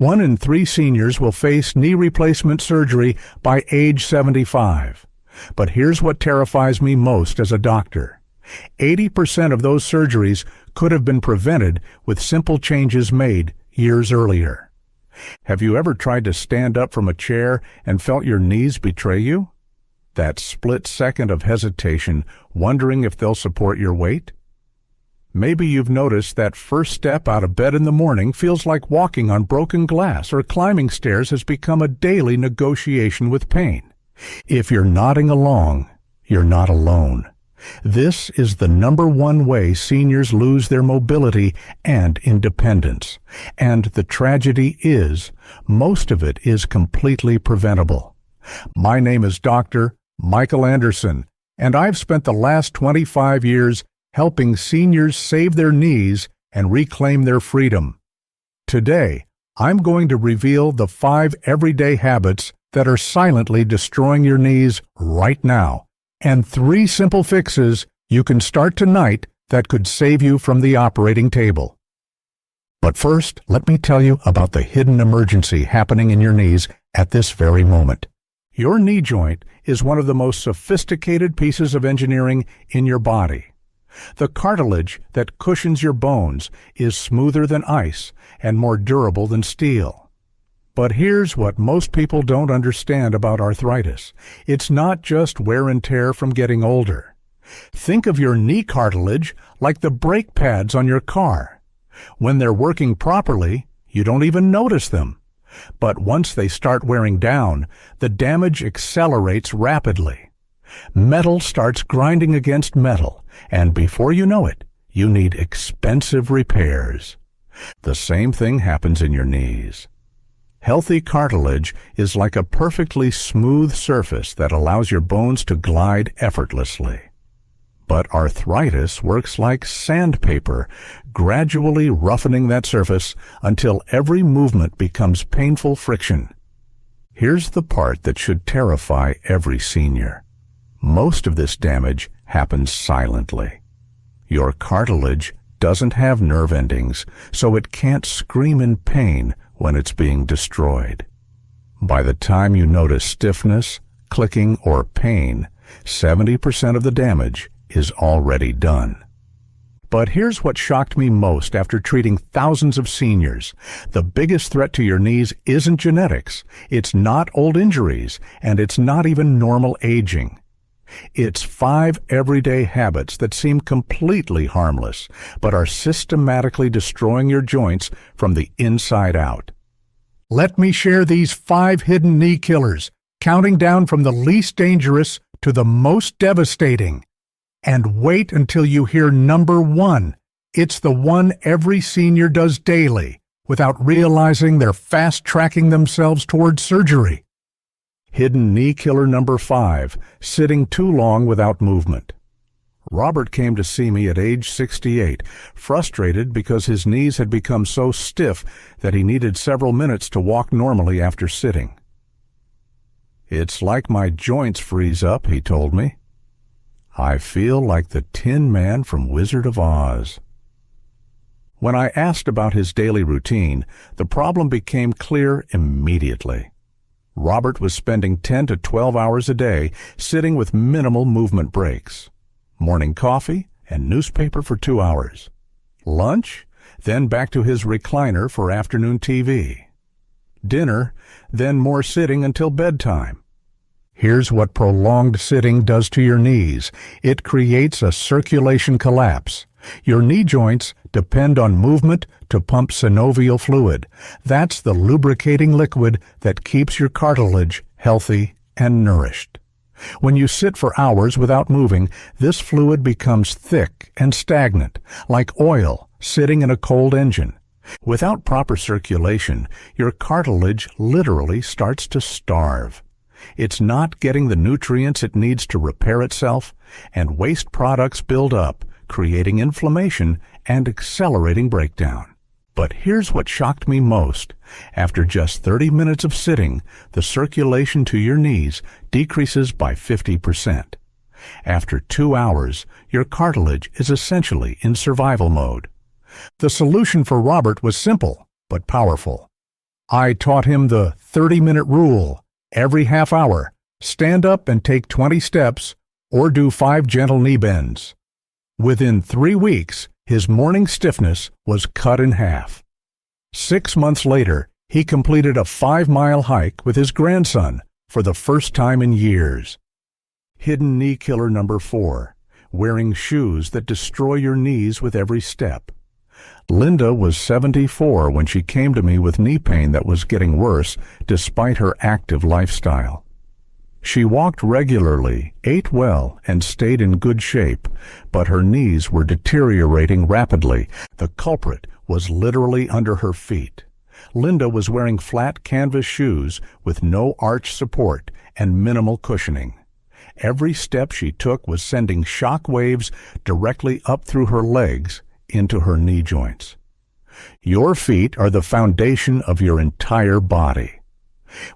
1 in 3 seniors will face knee replacement surgery by age 75. But here's what terrifies me most as a doctor. 80% of those surgeries could have been prevented with simple changes made years earlier. Have you ever tried to stand up from a chair and felt your knees betray you? That split second of hesitation, wondering if they'll support your weight? Maybe you've noticed that first step out of bed in the morning feels like walking on broken glass, or climbing stairs has become a daily negotiation with pain. If you're nodding along, you're not alone. This is the #1 way seniors lose their mobility and independence. And the tragedy is, most of it is completely preventable. My name is Dr. Michael Anderson, and I've spent the last 25 years helping seniors save their knees and reclaim their freedom. Today, I'm going to reveal the 5 everyday habits that are silently destroying your knees right now, and 3 simple fixes you can start tonight that could save you from the operating table. But first, let me tell you about the hidden emergency happening in your knees at this very moment. Your knee joint is one of the most sophisticated pieces of engineering in your body. The cartilage that cushions your bones is smoother than ice and more durable than steel. But here's what most people don't understand about arthritis. It's not just wear and tear from getting older. Think of your knee cartilage like the brake pads on your car. When they're working properly, you don't even notice them. But once they start wearing down, the damage accelerates rapidly. Metal starts grinding against metal, and before you know it, you need expensive repairs. The same thing happens in your knees. Healthy cartilage is like a perfectly smooth surface that allows your bones to glide effortlessly. But arthritis works like sandpaper, gradually roughening that surface until every movement becomes painful friction. Here's the part that should terrify every senior. Most of this damage happens silently. Your cartilage doesn't have nerve endings, so it can't scream in pain when it's being destroyed. By the time you notice stiffness, clicking, or pain, 70% of the damage is already done. But here's what shocked me most after treating thousands of seniors. The biggest threat to your knees isn't genetics, it's not old injuries, and it's not even normal aging. It's 5 everyday habits that seem completely harmless, but are systematically destroying your joints from the inside out. Let me share these 5 hidden knee killers, counting down from the least dangerous to the most devastating. And wait until you hear #1. It's the one every senior does daily, without realizing they're fast-tracking themselves towards surgery. Hidden knee killer #5, sitting too long without movement. Robert came to see me at age 68, frustrated because his knees had become so stiff that he needed several minutes to walk normally after sitting. "It's like my joints freeze up," he told me. "I feel like the Tin Man from Wizard of Oz." When I asked about his daily routine, the problem became clear immediately. Robert was spending 10 to 12 hours a day sitting with minimal movement breaks. Morning coffee and newspaper for 2 hours. Lunch, then back to his recliner for afternoon TV. Dinner, then more sitting until bedtime. Here's what prolonged sitting does to your knees. It creates a circulation collapse. Your knee joints depend on movement to pump synovial fluid. That's the lubricating liquid that keeps your cartilage healthy and nourished. When you sit for hours without moving, this fluid becomes thick and stagnant, like oil sitting in a cold engine. Without proper circulation, your cartilage literally starts to starve. It's not getting the nutrients it needs to repair itself, and waste products build up, creating inflammation and accelerating breakdown. But here's what shocked me most. After just 30 minutes of sitting, the circulation to your knees decreases by 50%. After 2 hours, your cartilage is essentially in survival mode. The solution for Robert was simple but powerful. I taught him the 30-minute rule. Every half hour, stand up and take 20 steps or do 5 gentle knee bends. Within 3 weeks, his morning stiffness was cut in half. 6 months later, he completed a 5-mile hike with his grandson for the first time in years. Hidden knee killer number 4, wearing shoes that destroy your knees with every step. Linda was 74 when she came to me with knee pain that was getting worse despite her active lifestyle. She walked regularly, ate well, and stayed in good shape, but her knees were deteriorating rapidly. The culprit was literally under her feet. Linda was wearing flat canvas shoes with no arch support and minimal cushioning. Every step she took was sending shock waves directly up through her legs into her knee joints. Your feet are the foundation of your entire body.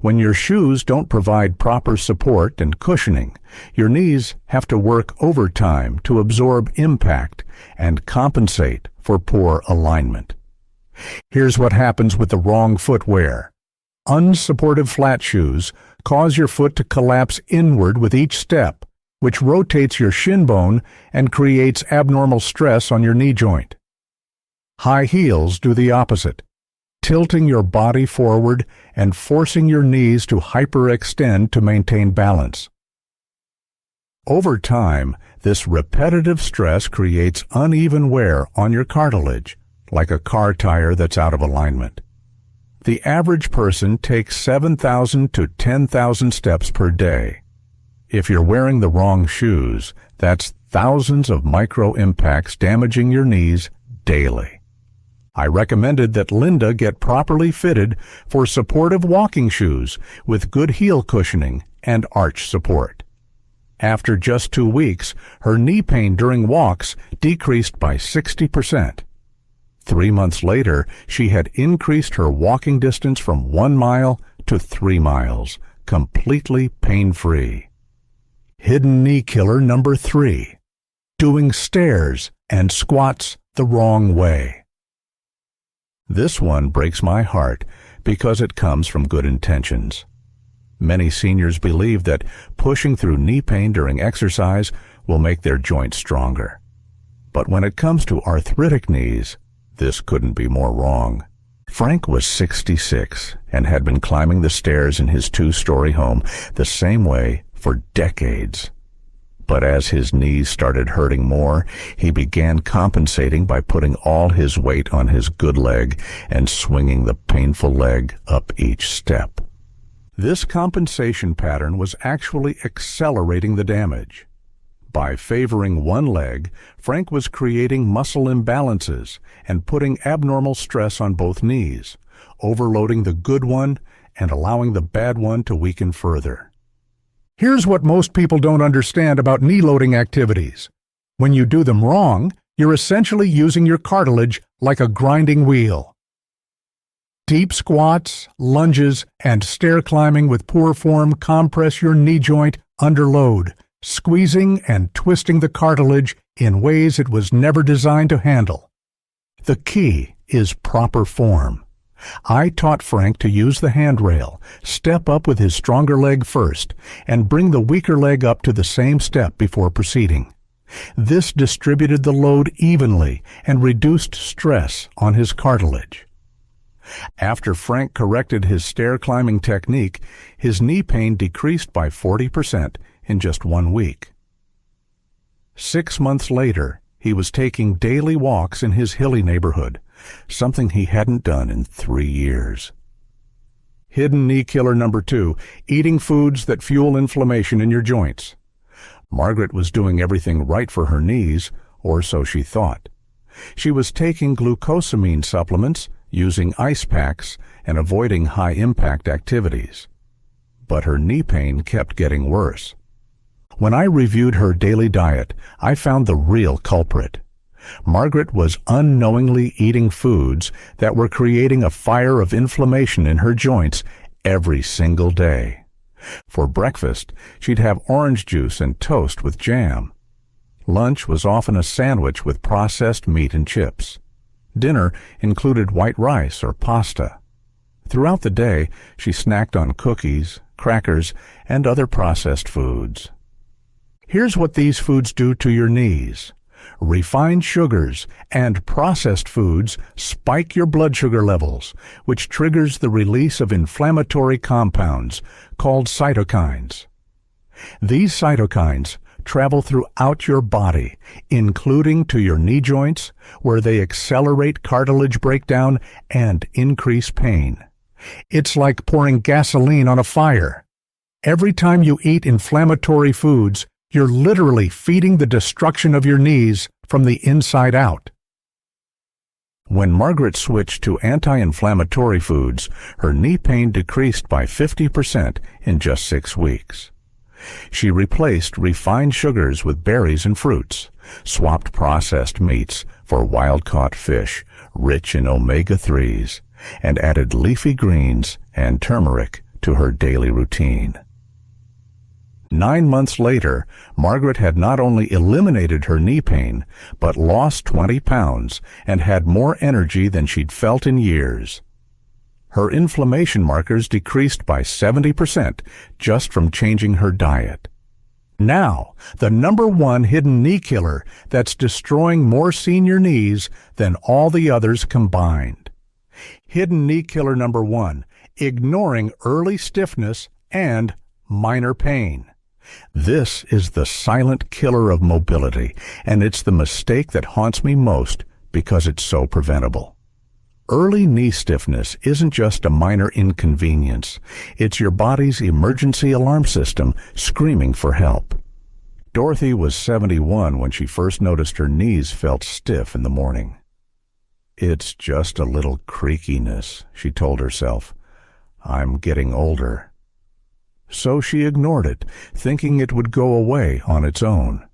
When your shoes don't provide proper support and cushioning, your knees have to work overtime to absorb impact and compensate for poor alignment. Here's what happens with the wrong footwear. Unsupportive flat shoes cause your foot to collapse inward with each step, which rotates your shin bone and creates abnormal stress on your knee joint. High heels do the opposite, tilting your body forward and forcing your knees to hyperextend to maintain balance. Over time, this repetitive stress creates uneven wear on your cartilage, like a car tire that's out of alignment. The average person takes 7,000 to 10,000 steps per day. If you're wearing the wrong shoes, that's thousands of micro impacts damaging your knees daily. I recommended that Linda get properly fitted for supportive walking shoes with good heel cushioning and arch support. After just 2 weeks, her knee pain during walks decreased by 60%. 3 months later, she had increased her walking distance from 1 mile to 3 miles, completely pain-free. Hidden knee killer number 3, doing stairs and squats the wrong way. This one breaks my heart because it comes from good intentions. Many seniors believe that pushing through knee pain during exercise will make their joints stronger. But when it comes to arthritic knees, this couldn't be more wrong. Frank was 66 and had been climbing the stairs in his 2-story home the same way for decades. But as his knees started hurting more, he began compensating by putting all his weight on his good leg and swinging the painful leg up each step. This compensation pattern was actually accelerating the damage. By favoring one leg, Frank was creating muscle imbalances and putting abnormal stress on both knees, overloading the good one and allowing the bad one to weaken further. Here's what most people don't understand about knee loading activities. When you do them wrong, you're essentially using your cartilage like a grinding wheel. Deep squats, lunges, and stair climbing with poor form compress your knee joint under load, squeezing and twisting the cartilage in ways it was never designed to handle. The key is proper form. I taught Frank to use the handrail, step up with his stronger leg first, and bring the weaker leg up to the same step before proceeding. This distributed the load evenly and reduced stress on his cartilage. After Frank corrected his stair climbing technique, his knee pain decreased by 40% in just 1 week. 6 months later, he was taking daily walks in his hilly neighborhood, something he hadn't done in 3 years. Hidden knee killer number 2, eating foods that fuel inflammation in your joints. Margaret was doing everything right for her knees, or so she thought. She was taking glucosamine supplements, using ice packs, and avoiding high-impact activities. But her knee pain kept getting worse. When I reviewed her daily diet, I found the real culprit. Margaret was unknowingly eating foods that were creating a fire of inflammation in her joints every single day. For breakfast, she'd have orange juice and toast with jam. Lunch was often a sandwich with processed meat and chips. Dinner included white rice or pasta. Throughout the day, she snacked on cookies, crackers, and other processed foods. Here's what these foods do to your knees. Refined sugars and processed foods spike your blood sugar levels, which triggers the release of inflammatory compounds called cytokines. These cytokines travel throughout your body, including to your knee joints, where they accelerate cartilage breakdown and increase pain. It's like pouring gasoline on a fire. Every time you eat inflammatory foods, you're literally feeding the destruction of your knees from the inside out. When Margaret switched to anti-inflammatory foods, her knee pain decreased by 50% in just 6 weeks. She replaced refined sugars with berries and fruits, swapped processed meats for wild-caught fish, rich in omega-3s, and added leafy greens and turmeric to her daily routine. 9 months later, Margaret had not only eliminated her knee pain, but lost 20 pounds and had more energy than she'd felt in years. Her inflammation markers decreased by 70% just from changing her diet. Now, the #1 hidden knee killer that's destroying more senior knees than all the others combined. Hidden knee killer #1, ignoring early stiffness and minor pain. This is the silent killer of mobility, and it's the mistake that haunts me most because it's so preventable. Early knee stiffness isn't just a minor inconvenience. It's your body's emergency alarm system screaming for help. Dorothy was 71 when she first noticed her knees felt stiff in the morning. "It's just a little creakiness," she told herself. "I'm getting older." So she ignored it, thinking it would go away on its own.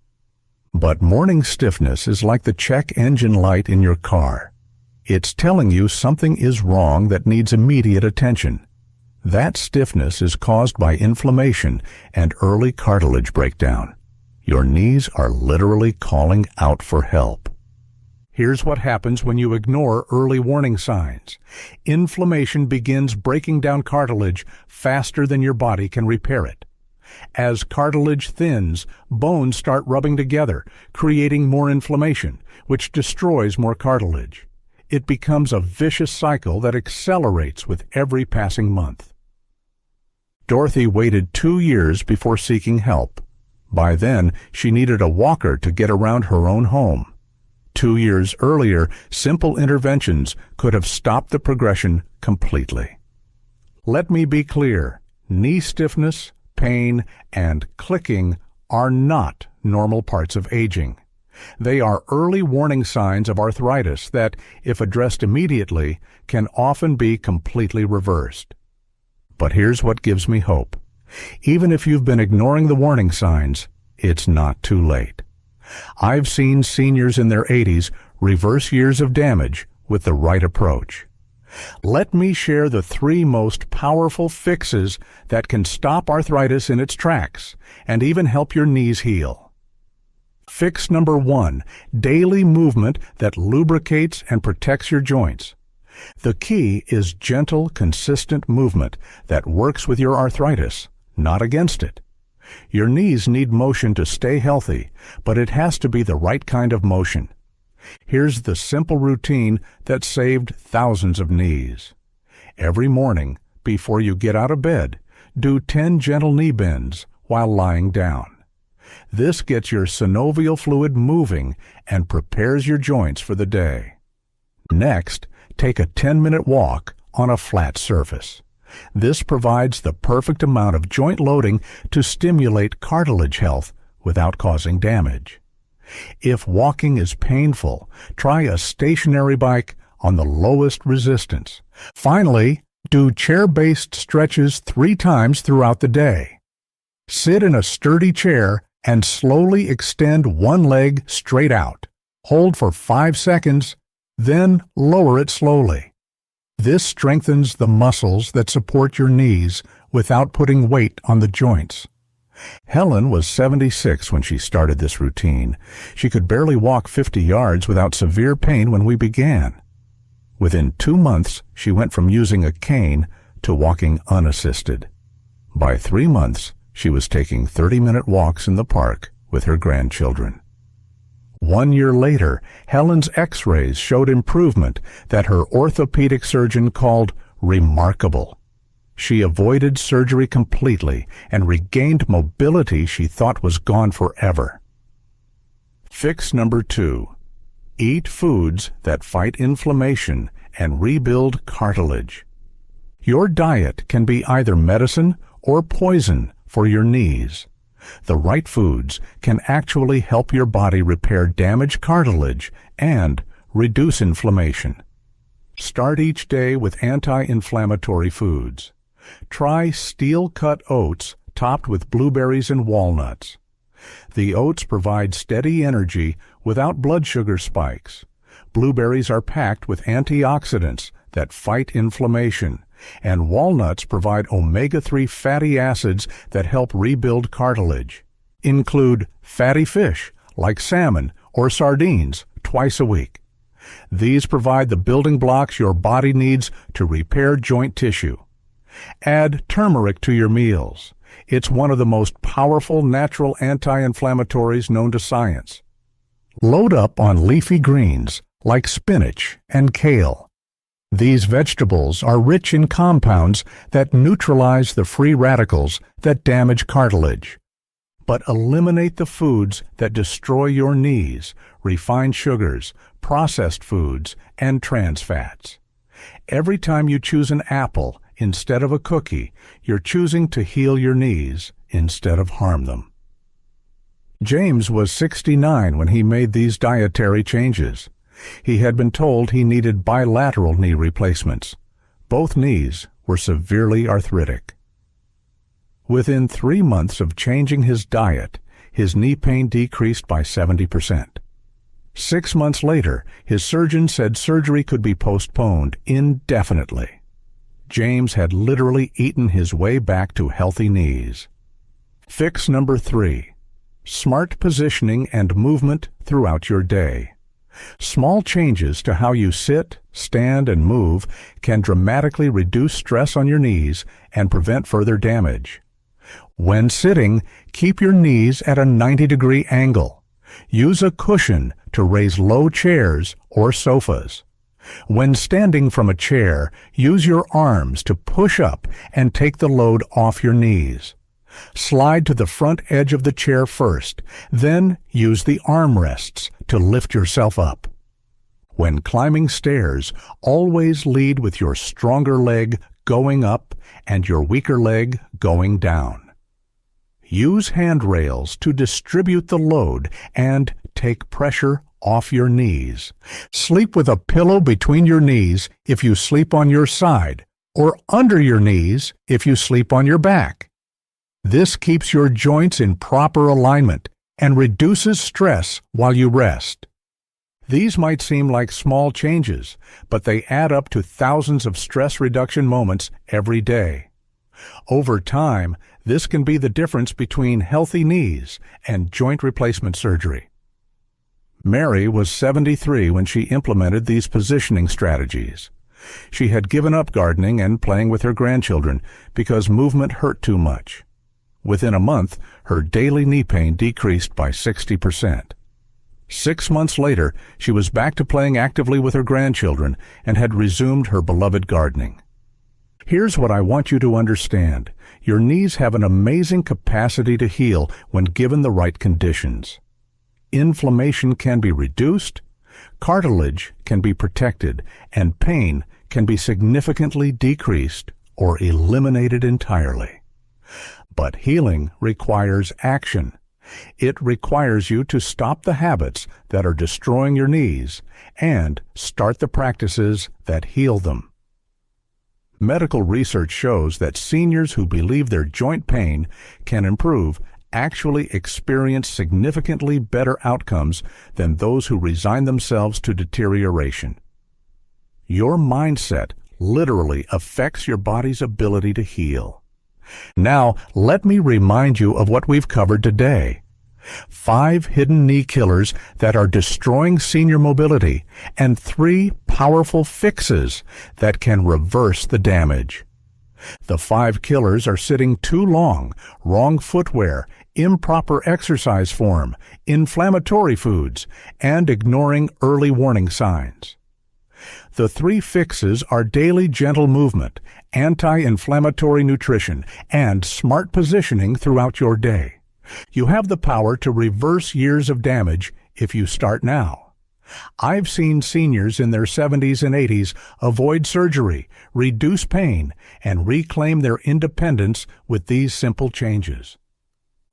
But morning stiffness is like the check engine light in your car. It's telling you something is wrong that needs immediate attention. That stiffness is caused by inflammation and early cartilage breakdown. Your knees are literally calling out for help. Here's what happens when you ignore early warning signs. Inflammation begins breaking down cartilage faster than your body can repair it. As cartilage thins, bones start rubbing together, creating more inflammation, which destroys more cartilage. It becomes a vicious cycle that accelerates with every passing month. Dorothy waited 2 years before seeking help. By then, she needed a walker to get around her own home. 2 years earlier, simple interventions could have stopped the progression completely. Let me be clear, knee stiffness, pain, and clicking are not normal parts of aging. They are early warning signs of arthritis that, if addressed immediately, can often be completely reversed. But here's what gives me hope. Even if you've been ignoring the warning signs, it's not too late. I've seen seniors in their 80s reverse years of damage with the right approach. Let me share the 3 most powerful fixes that can stop arthritis in its tracks and even help your knees heal. Fix #1, daily movement that lubricates and protects your joints. The key is gentle, consistent movement that works with your arthritis, not against it. Your knees need motion to stay healthy, but it has to be the right kind of motion. Here's the simple routine that saved thousands of knees. Every morning, before you get out of bed, do 10 gentle knee bends while lying down. This gets your synovial fluid moving and prepares your joints for the day. Next, take a 10-minute walk on a flat surface. This provides the perfect amount of joint loading to stimulate cartilage health without causing damage. If walking is painful, try a stationary bike on the lowest resistance. Finally, do chair-based stretches 3 times throughout the day. Sit in a sturdy chair and slowly extend one leg straight out. Hold for 5 seconds, then lower it slowly. This strengthens the muscles that support your knees without putting weight on the joints. Helen was 76 when she started this routine. She could barely walk 50 yards without severe pain when we began. Within 2 months, she went from using a cane to walking unassisted. By 3 months, she was taking 30-minute walks in the park with her grandchildren. 1 year later, Helen's X-rays showed improvement that her orthopedic surgeon called remarkable. She avoided surgery completely and regained mobility she thought was gone forever. Fix number 2. Eat foods that fight inflammation and rebuild cartilage. Your diet can be either medicine or poison for your knees. The right foods can actually help your body repair damaged cartilage and reduce inflammation. Start each day with anti-inflammatory foods. Try steel-cut oats topped with blueberries and walnuts. The oats provide steady energy without blood sugar spikes. Blueberries are packed with antioxidants that fight inflammation, and walnuts provide omega-3 fatty acids that help rebuild cartilage. Include fatty fish like salmon or sardines twice a week. These provide the building blocks your body needs to repair joint tissue. Add turmeric to your meals. It's one of the most powerful natural anti-inflammatories known to science. Load up on leafy greens like spinach and kale. These vegetables are rich in compounds that neutralize the free radicals that damage cartilage. But eliminate the foods that destroy your knees, refined sugars, processed foods, and trans fats. Every time you choose an apple instead of a cookie, you're choosing to heal your knees instead of harm them. James was 69 when he made these dietary changes. He had been told he needed bilateral knee replacements. Both knees were severely arthritic. Within 3 months of changing his diet, his knee pain decreased by 70%. 6 months later, his surgeon said surgery could be postponed indefinitely. James had literally eaten his way back to healthy knees. Fix number 3. Smart positioning and movement throughout your day. Small changes to how you sit, stand, and move can dramatically reduce stress on your knees and prevent further damage. When sitting, keep your knees at a 90-degree angle. Use a cushion to raise low chairs or sofas. When standing from a chair, use your arms to push up and take the load off your knees. Slide to the front edge of the chair first, then use the armrests to lift yourself up. When climbing stairs, always lead with your stronger leg going up and your weaker leg going down. Use handrails to distribute the load and take pressure off your knees. Sleep with a pillow between your knees if you sleep on your side, or under your knees if you sleep on your back. This keeps your joints in proper alignment and reduces stress while you rest. These might seem like small changes, but they add up to thousands of stress reduction moments every day. Over time, this can be the difference between healthy knees and joint replacement surgery. Mary was 73 when she implemented these positioning strategies. She had given up gardening and playing with her grandchildren because movement hurt too much. Within a month, her daily knee pain decreased by 60%. 6 months later, she was back to playing actively with her grandchildren and had resumed her beloved gardening. Here's what I want you to understand. Your knees have an amazing capacity to heal when given the right conditions. Inflammation can be reduced, cartilage can be protected, and pain can be significantly decreased or eliminated entirely. But healing requires action. It requires you to stop the habits that are destroying your knees and start the practices that heal them. Medical research shows that seniors who believe their joint pain can improve actually experience significantly better outcomes than those who resign themselves to deterioration. Your mindset literally affects your body's ability to heal. Now, let me remind you of what we've covered today. 5 hidden knee killers that are destroying senior mobility, and 3 powerful fixes that can reverse the damage. The 5 killers are sitting too long, wrong footwear, improper exercise form, inflammatory foods, and ignoring early warning signs. The 3 fixes are daily gentle movement, anti-inflammatory nutrition, and smart positioning throughout your day. You have the power to reverse years of damage if you start now. I've seen seniors in their 70s and 80s avoid surgery, reduce pain, and reclaim their independence with these simple changes.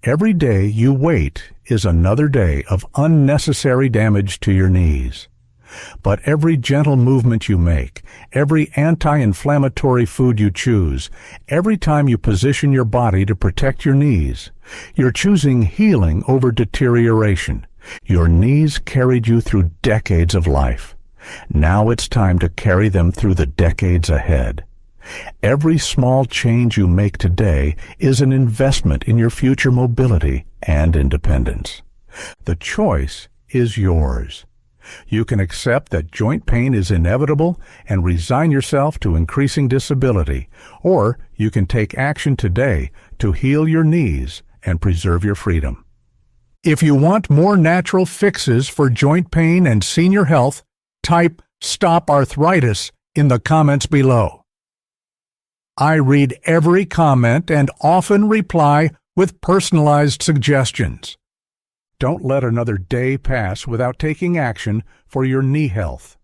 Every day you wait is another day of unnecessary damage to your knees. But every gentle movement you make, every anti-inflammatory food you choose, every time you position your body to protect your knees, you're choosing healing over deterioration. Your knees carried you through decades of life. Now it's time to carry them through the decades ahead. Every small change you make today is an investment in your future mobility and independence. The choice is yours. You can accept that joint pain is inevitable and resign yourself to increasing disability, or you can take action today to heal your knees and preserve your freedom. If you want more natural fixes for joint pain and senior health, type "Stop Arthritis" in the comments below. I read every comment and often reply with personalized suggestions. Don't let another day pass without taking action for your knee health.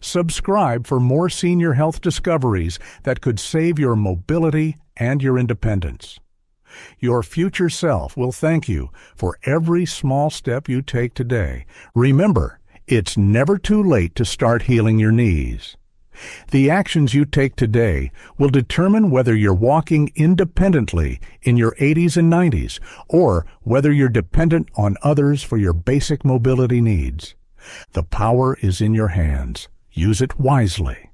Subscribe for more senior health discoveries that could save your mobility and your independence. Your future self will thank you for every small step you take today. Remember, it's never too late to start healing your knees. The actions you take today will determine whether you're walking independently in your 80s and 90s, or whether you're dependent on others for your basic mobility needs. The power is in your hands. Use it wisely.